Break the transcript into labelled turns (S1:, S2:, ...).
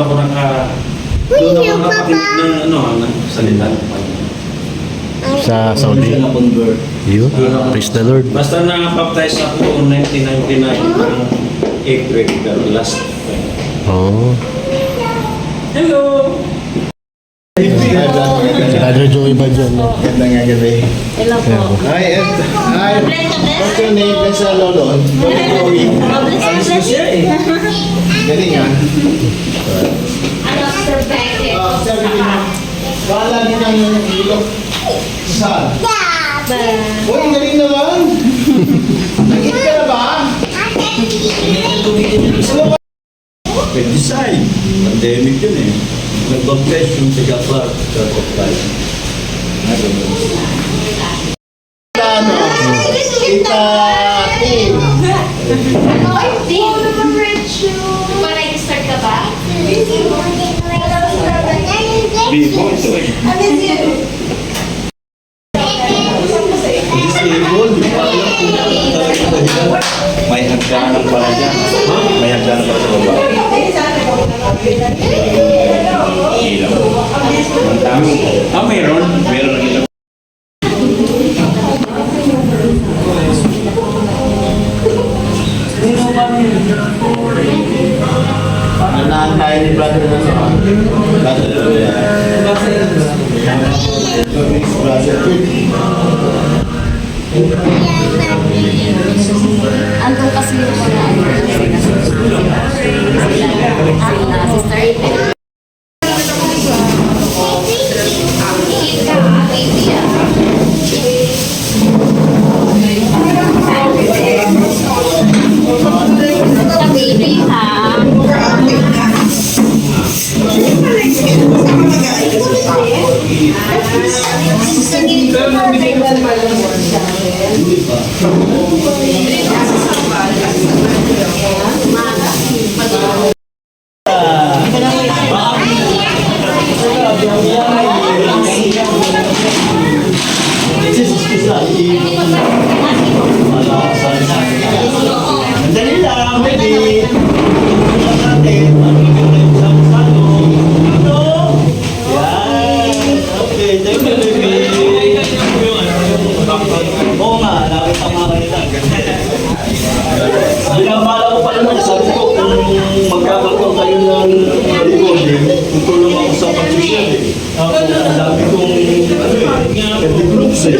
S1: ako doon ako nakakinig ng ng salita ng Panginoon.
S2: Sa Saudi. Yun. Praise the Lord.
S1: Basta na-baptize ako 1999 ng 8th grade, pero last time.
S2: Oo.
S1: Hello!
S2: Brother Joey ba dyan?
S3: Ganda nga gabi.
S4: Hello po.
S3: Hi, what's your name? Bless sa Lolo. Alis ko siya eh. Galing nga.
S4: Ano, perspective?
S3: Sabi niya, wala din ang ilok. Saan? Uy, galing naman. Nag-eat ka na ba?
S5: May design. Pandemic yun eh. Nag-baptize yung taga-Clark. Taga-baptize.
S3: Ano? Kita Tim.
S4: Pa-register ka ba?
S5: Bibo ito eh. Disabled. May hagdanan pala dyan. May hagdanan pala sa baba. Ilaw. Ang dami.
S1: Meron?
S5: Meron ng ilaw.
S3: Nanahan tayo ni brother na sa brother
S4: Andun kasi yung mga sister. Baby ha.
S5: Dali lang, baby. Natin. Okay, thank you, baby. Oo nga, nakita nga kayo lang. Binabala ko pa naman, sabi ko, kung magkakaroon kayo ng recording, tutulong ako sa pag-social eh. Ako, ang dami kong, groups eh.